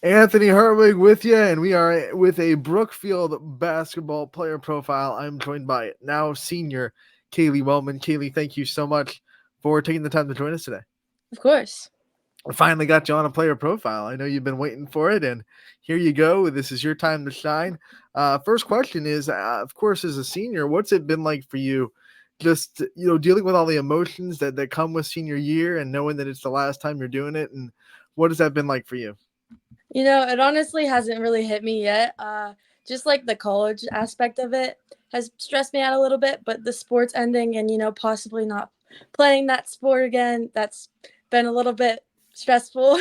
Anthony Herwig with you, and we are with a Brookfield basketball player profile. I'm joined by now senior Kaylee Wellman. Kaylee, thank you so much for taking the time to join us today. Of course. I finally got you on a player profile. I know you've been waiting for it, and here you go. This is your time to shine. First question is, of course, as a senior, what's it been like for you? Just dealing with all the emotions that come with senior year, and knowing that it's the last time you're doing it, and what has that been like for you? It honestly hasn't really hit me yet. Just like the college aspect of it has stressed me out a little bit, but the sports ending and, possibly not playing that sport again, that's been a little bit stressful.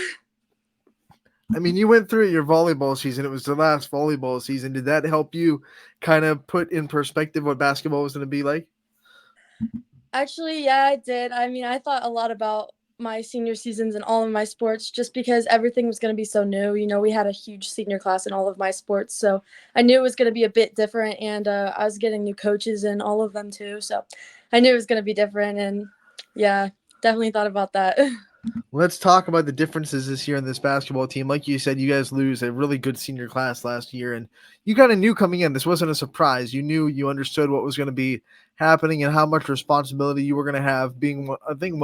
I mean, you went through your volleyball season. It was the last volleyball season. Did that help you kind of put in perspective what basketball was going to be like? Actually, yeah, I did. I mean, I thought a lot about my senior seasons and all of my sports just because everything was going to be so new. We had a huge senior class in all of my sports. So I knew it was going to be a bit different. And I was getting new coaches in all of them too. So I knew it was going to be different. And yeah, definitely thought about that. Let's talk about the differences this year in this basketball team. Like you said, you guys lose a really good senior class last year, and you kind of knew coming in. This wasn't a surprise. You knew, you understood what was going to be happening and how much responsibility you were going to have. Being, I think,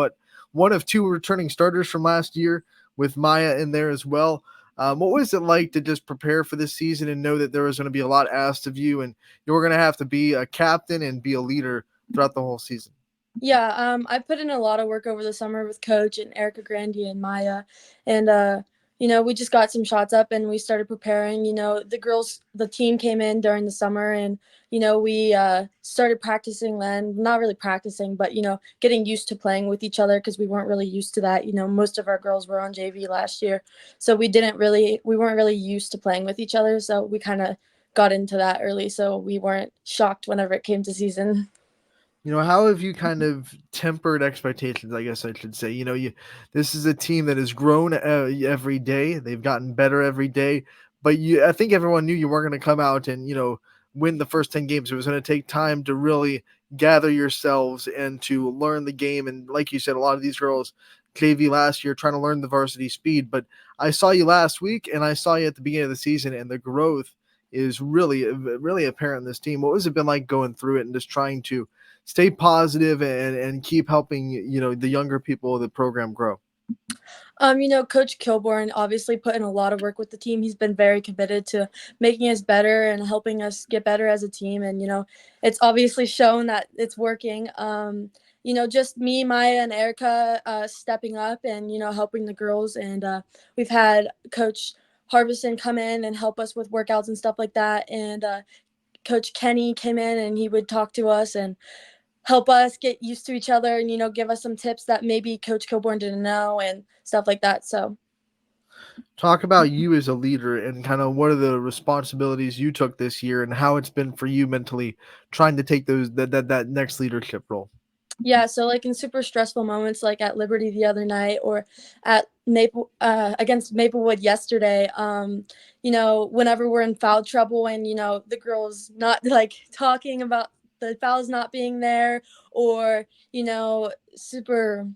one of two returning starters from last year with Maya in there as well. What was it like to just prepare for this season and know that there was going to be a lot asked of you, and you were going to have to be a captain and be a leader throughout the whole season? Yeah, I put in a lot of work over the summer with Coach and Erica Grandy and Maya, and we just got some shots up and we started preparing. The team came in during the summer, and we started practicing then. Not really practicing, but getting used to playing with each other because we weren't really used to that. Most of our girls were on JV last year, so we weren't really used to playing with each other. So we kind of got into that early, so we weren't shocked whenever it came to season. How have you kind of tempered expectations? I guess I should say. This is a team that has grown every day. They've gotten better every day. But I think everyone knew you weren't going to come out and win the first 10 games. It was going to take time to really gather yourselves and to learn the game. And like you said, a lot of these girls, JV last year, trying to learn the varsity speed. But I saw you last week, and I saw you at the beginning of the season, and the growth is really apparent in this team. What has it been like going through it and just trying to stay positive and keep helping the younger people of the program grow? Coach Kilborn obviously put in a lot of work with the team. He's been very committed to making us better and helping us get better as a team. And, it's obviously shown that it's working. Just me, Maya, and Erica stepping up and, helping the girls. And we've had Coach Harbison come in and help us with workouts and stuff like that. And Coach Kenny came in and he would talk to us and help us get used to each other and give us some tips that maybe Coach Kilborn didn't know and stuff like that. So Talk about you as a leader and kind of what are the responsibilities you took this year and how it's been for you mentally trying to take that next leadership role. yeah, so like in super stressful moments like at Liberty the other night or at Maple against Maplewood yesterday, whenever we're in foul trouble and the girls not like talking about the fouls not being there, or super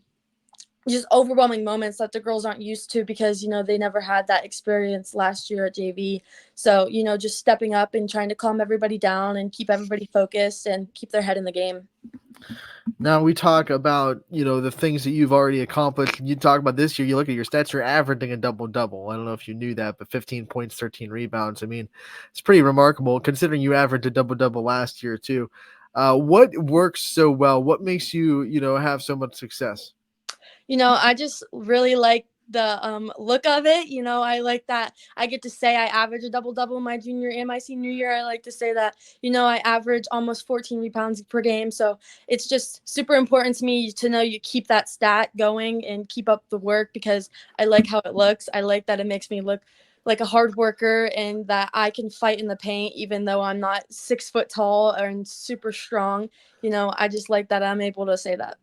just overwhelming moments that the girls aren't used to because they never had that experience last year at JV. So just stepping up and trying to calm everybody down and keep everybody focused and keep their head in the game. Now we talk about the things that you've already accomplished. You talk about this year. You look at your stats. You're averaging a double double. I don't know if you knew that, but 15 points, 13 rebounds. I mean, it's pretty remarkable considering you averaged a double double last year too. What works so well? What makes you have so much success? I just really like the look of it. I like that I get to say I average a double double my junior and my senior year. I like to say that I average almost 14 rebounds per game. So it's just super important to me to know you keep that stat going and keep up the work because I like how it looks. I like that it makes me look like a hard worker and that I can fight in the paint even though I'm not 6 foot tall and super strong. I just like that I'm able to say that.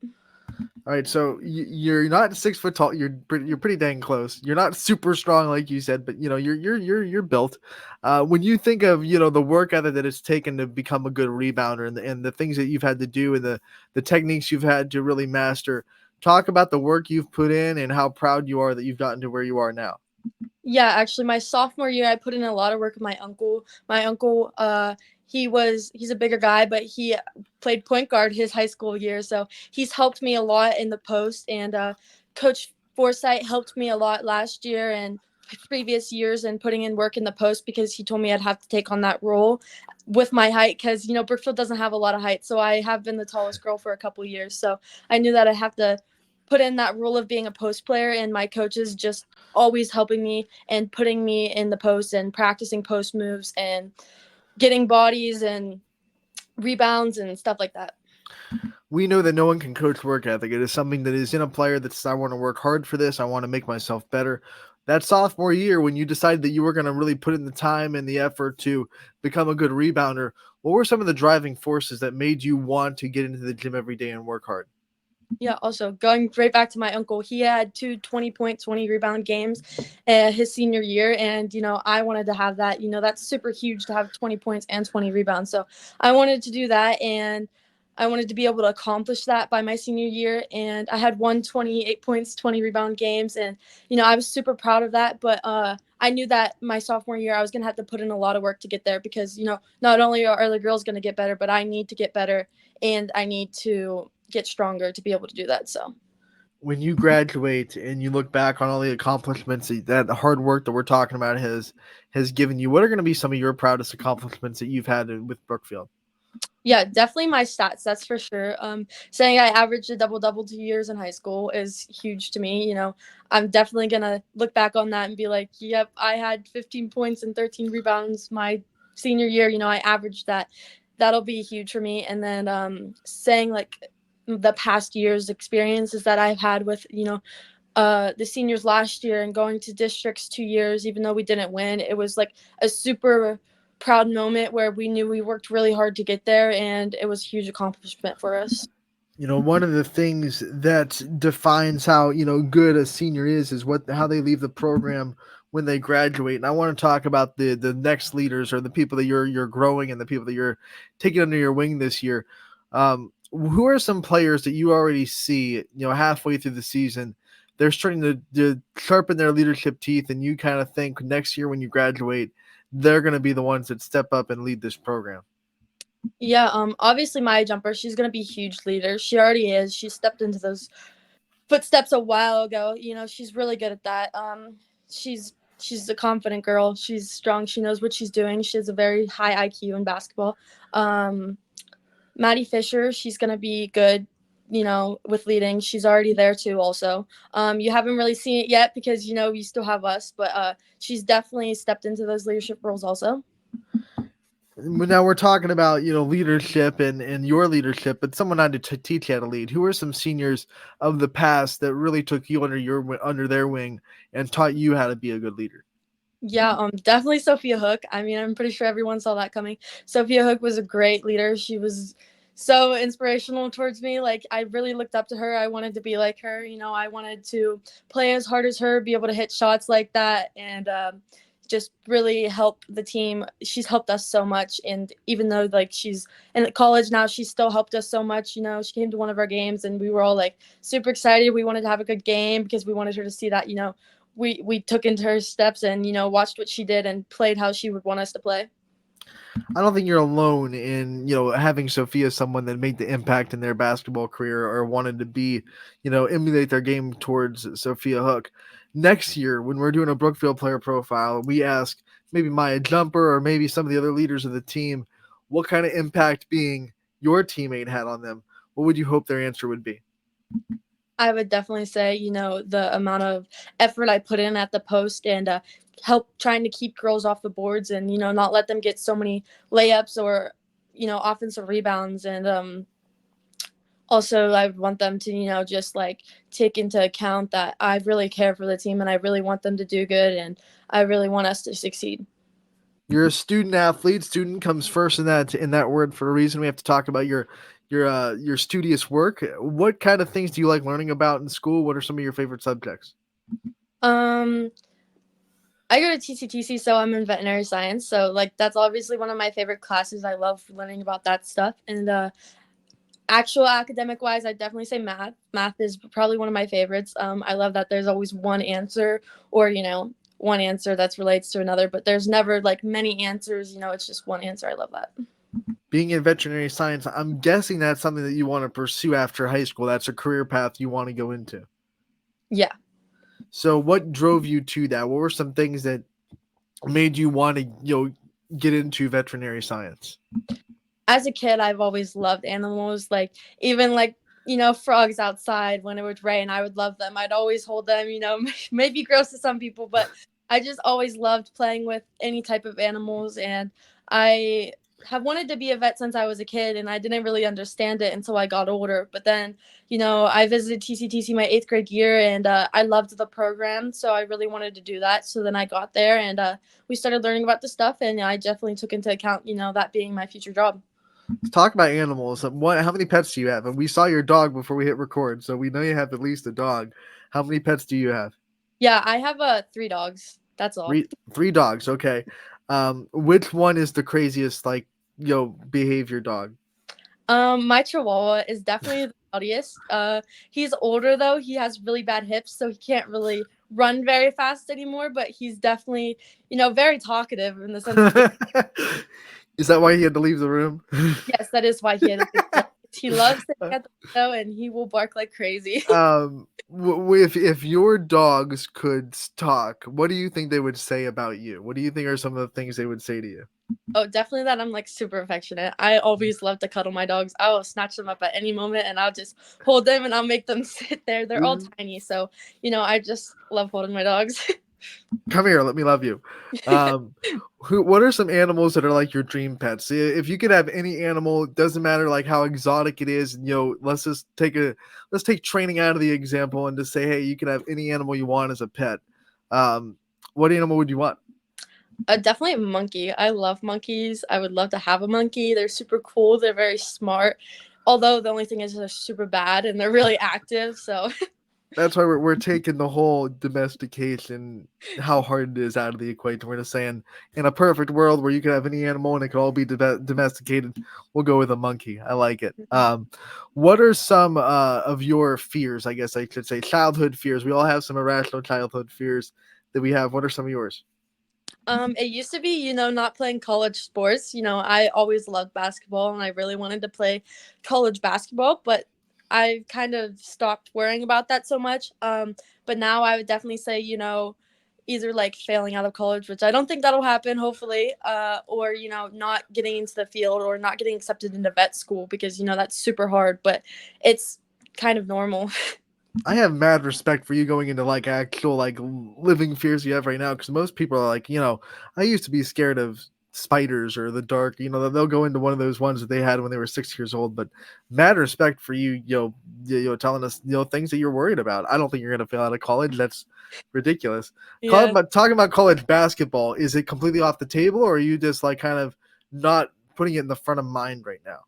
All right, so you're not 6 foot tall. You're pretty dang close. You're not super strong like you said, but you're built. When you think of the work ethic that it's taken to become a good rebounder and the things that you've had to do and the techniques you've had to really master, talk about the work you've put in and how proud you are that you've gotten to where you are now. Yeah, actually, my sophomore year, I put in a lot of work with my uncle. My uncle, he's a bigger guy, but he played point guard his high school year, so he's helped me a lot in the post. And Coach Forsyth helped me a lot last year and previous years in putting in work in the post because he told me I'd have to take on that role with my height because Brookfield doesn't have a lot of height, so I have been the tallest girl for a couple years. So I knew that I have to put in that role of being a post player, and my coaches just always helping me and putting me in the post and practicing post moves and getting bodies and rebounds and stuff like that. We know that no one can coach work ethic. It is something that is in a player that says, I want to work hard for this. I want to make myself better. That sophomore year, when you decided that you were going to really put in the time and the effort to become a good rebounder, what were some of the driving forces that made you want to get into the gym every day and work hard? Yeah, also going right back to my uncle, he had two 20-point, 20 rebound games his senior year. And, I wanted to have that. That's super huge to have 20 points and 20 rebounds. So I wanted to do that. And I wanted to be able to accomplish that by my senior year. And I had won 28 points, 20 rebound games. And, I was super proud of that. But I knew that my sophomore year, I was going to have to put in a lot of work to get there because, not only are the girls going to get better, but I need to get better and I need to get stronger to be able to do that. So, When you graduate and you look back on all the accomplishments that the hard work that we're talking about has given you, what are going to be some of your proudest accomplishments that you've had with Brookfield? yeah, definitely my stats. That's for sure. Saying I averaged a double double 2 years in high school is huge to me. I'm definitely gonna look back on that and be like, "Yep, I had 15 points and 13 rebounds my senior year. I averaged that. That'll be huge for me." And then saying like the past year's experiences that I've had with the seniors last year and going to districts 2 years, even though we didn't win. It was like a super proud moment where we knew we worked really hard to get there, and it was a huge accomplishment for us. One of the things that defines how good a senior is what how they leave the program when they graduate. And I want to talk about the next leaders, or the people that you're growing, and the people that you're taking under your wing this year. Who are some players that you already see halfway through the season, they're starting to sharpen their leadership teeth, and you kind of think next year when you graduate, they're going to be the ones that step up and lead this program? Yeah, obviously Maya Jumper, she's gonna be a huge leader. She already is. She stepped into those footsteps a while ago. She's really good at that. She's a confident girl. She's strong. She knows what she's doing. She has a very high IQ in basketball. Maddie Fisher, she's gonna be good, with leading. She's already there too. Also, you haven't really seen it yet because you still have us, but she's definitely stepped into those leadership roles also. Now we're talking about leadership and your leadership, but someone had to teach you how to lead. Who are some seniors of the past that really took you under their wing and taught you how to be a good leader? Yeah, definitely Sophia Hook. I mean, I'm pretty sure everyone saw that coming. Sophia Hook was a great leader. She was so inspirational towards me. Like, I really looked up to her. I wanted to be like her. I wanted to play as hard as her, be able to hit shots like that, and just really help the team. She's helped us so much. And even though, like, she's in college now, she still helped us so much. She came to one of our games, and we were all, like, super excited. We wanted to have a good game because we wanted her to see that, we took into her steps and watched what she did and played how she would want us to play. I don't think you're alone in having Sophia, someone that made the impact in their basketball career or wanted to be emulate their game towards Sophia Hook. Next year, when we're doing a Brookfield player profile, we ask maybe Maya Jumper or maybe some of the other leaders of the team what kind of impact being your teammate had on them. What would you hope their answer would be? I would definitely say the amount of effort I put in at the post and help trying to keep girls off the boards and not let them get so many layups or offensive rebounds. And also I want them to just like take into account that I really care for the team and I really want them to do good and I really want us to succeed. You're a student athlete. Student comes first in that word for a reason. We have to talk about your studious work. What kind of things do you like learning about in school? What are some of your favorite subjects? um I go to TCTC, so I'm in veterinary science. So, like, that's obviously one of my favorite classes. I love learning about that stuff. And actual academic wise, I definitely say math. Math is probably one of my favorites. I love that there's always one answer, or one answer that's relates to another, but there's never like many answers, it's just one answer. I love that. Being in veterinary science, I'm guessing that's something that you want to pursue after high school. That's a career path you want to go into. Yeah. So, what drove you to that? What were some things that made you want to, get into veterinary science? As a kid, I've always loved animals. Like even like frogs outside when it would rain, I would love them. I'd always hold them. Maybe gross to some people, but I just always loved playing with any type of animals, and I have wanted to be a vet since I was a kid, and I didn't really understand it until I got older. But then, I visited TCTC my 8th grade year, and I loved the program, so I really wanted to do that. So then I got there, and we started learning about the stuff, and I definitely took into account, that being my future job. Let's talk about animals. How many pets do you have? And we saw your dog before we hit record, so we know you have at least a dog. How many pets do you have? Yeah, I have 3 dogs. That's all. Three dogs. Okay. Which one is the craziest, like, behavior dog? My Chihuahua is definitely the rowdiest. He's older though. He has really bad hips, so he can't really run very fast anymore. But he's definitely, very talkative in the sense of Is that why he had to leave the room? yes, that is why he had to leave. He loves sitting at the window and he will bark like crazy. If your dogs could talk, what do you think they would say about you? What do you think are some of the things they would say to you? Oh, definitely that I'm like super affectionate. I always love to cuddle my dogs. I'll snatch them up at any moment and I'll just hold them and I'll make them sit there. They're all tiny, so I just love holding my dogs. Come here, let me love you. Um, what are some animals that are like your dream pets? If you could have any animal, it doesn't matter like how exotic it is. Let's take training out of the example and just say, hey, you can have any animal you want as a pet. Um, what animal would you want? Definitely a monkey. I love monkeys. I would love to have a monkey. They're super cool. They're very smart. Although the only thing is they're super bad and they're really active. So That's why we're taking the whole domestication, how hard it is, out of the equation. We're just saying, in a perfect world where you could have any animal and it could all be domesticated, we'll go with a monkey. I like it. What are some of your fears? I guess I should say childhood fears. We all have some irrational childhood fears that we have. What are some of yours? it used to be, not playing college sports. I always loved basketball and I really wanted to play college basketball, but I kind of stopped worrying about that so much. But now I would definitely say, either like failing out of college, which I don't think that'll happen, hopefully, or, not getting into the field or not getting accepted into vet school because, that's super hard, but it's kind of normal. I have mad respect for you going into like actual like living fears you have right now, because most people are like, I used to be scared of spiders or the dark. They'll go into one of those ones that they had when they were 6 years old. But mad respect for you, telling us things that you're worried about. I don't think you're gonna fail out of college. That's ridiculous. Yeah. Talking about college basketball, is it completely off the table, or are you just like kind of not putting it in the front of mind right now?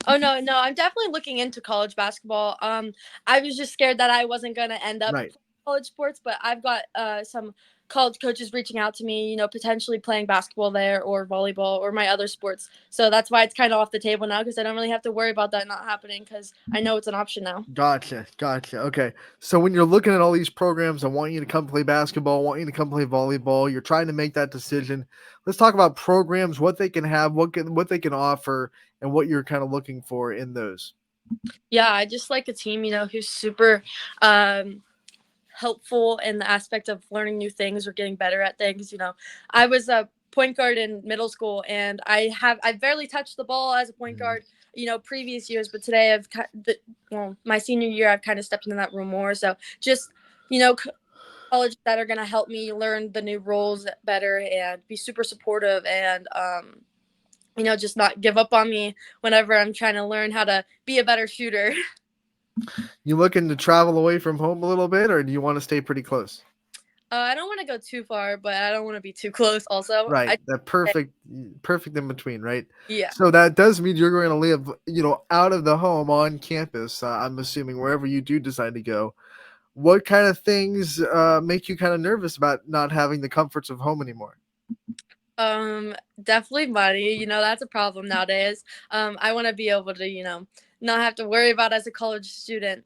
Oh no, no, I'm definitely looking into college basketball. I was just scared that I wasn't gonna end up Right. playing college sports, but I've got some college coaches reaching out to me, potentially playing basketball there or volleyball or my other sports. So that's why it's kind of off the table now because I don't really have to worry about that not happening because I know it's an option now. Gotcha, gotcha. Okay, so when you're looking at all these programs, I want you to come play basketball, I want you to come play volleyball. You're trying to make that decision. Let's talk about programs, what they can have, what they can offer, and what you're kind of looking for in those. Yeah, I just like a team, who's super helpful in the aspect of learning new things or getting better at things. I was a point guard in middle school, and I barely touched the ball as a point Mhm. guard. Previous years, but today my senior year, I've kind of stepped into that room more. So just colleges that are going to help me learn the new roles better and be super supportive and just not give up on me whenever I'm trying to learn how to be a better shooter. You looking to travel away from home a little bit, or do you want to stay pretty close? I don't want to go too far, but I don't want to be too close. Also, Right, that perfect in between, right? yeah. So that does mean you're going to live, out of the home on campus. I'm assuming wherever you do decide to go. What kind of things make you kind of nervous about not having the comforts of home anymore? Definitely money. That's a problem nowadays. I want to be able to, not have to worry about as a college student.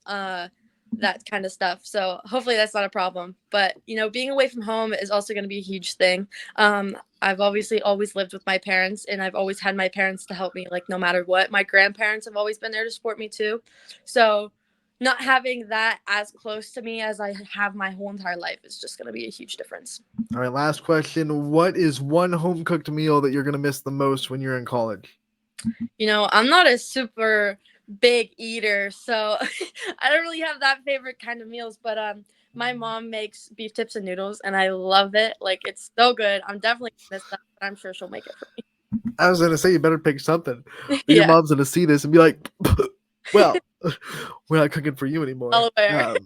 that kind of stuff. So hopefully that's not a problem. But being away from home is also going to be a huge thing. I've obviously always lived with my parents, and I've always had my parents to help me, like no matter what. My grandparents have always been there to support me too. So not having that as close to me as I have my whole entire life is just going to be a huge difference. All right, last question. What is one home cooked meal that you're going to miss the most when you're in college? I'm not a super big eater, so I don't really have that favorite kind of meals, but my mom makes beef tips and noodles and I love it. Like it's so good. I'm definitely gonna miss that, but I'm sure she'll make it for I was going to say you better pick something. me. Or your Yeah, mom's going to see this and be like, well, we're not cooking for you anymore. all aware.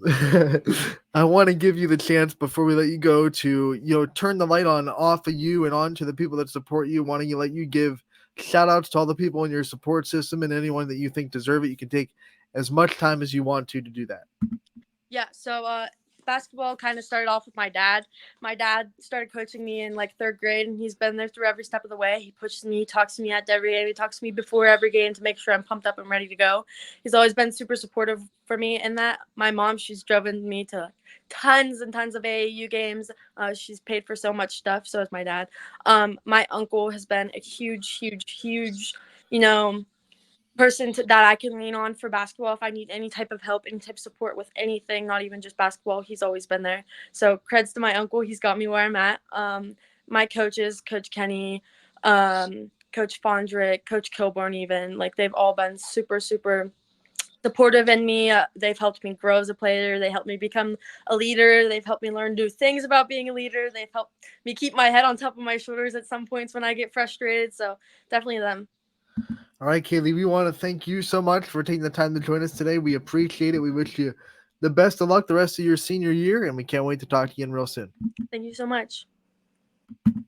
I want to give you the chance before we let you go to, turn the light on off of you and on to the people that support you. Want to let you give shout outs to all the people in your support system and anyone that you think deserve it. You can take as much time as you want to do that. Yeah, so basketball kind of started off with my dad. My dad started coaching me in like third grade, and he's been there through every step of the way. He pushes me, he talks to me at every game, he talks to me before every game to make sure I'm pumped up and ready to go. He's always been super supportive for me in that. My mom, she's driven me to tons and tons of AAU games. She's paid for so much stuff. So has my dad. My uncle has been a huge, huge, huge, you know, that I can lean on for basketball if I need any type of help, any type of support with anything, not even just basketball. He's always been there. So creds to my uncle. He's got me where I'm at. My coaches, Coach Kenny, Coach Fondrick, Coach Kilborn, even like they've all been super, super supportive in me. They've helped me grow as a player. They helped me become a leader. They've helped me learn new things about being a leader. They've helped me keep my head on top of my shoulders at some points when I get frustrated. So definitely them. All right, Kaylee, we want to thank you so much for taking the time to join us today. We appreciate it. We wish you the best of luck the rest of your senior year, and we can't wait to talk to you again real soon. Thank you so much.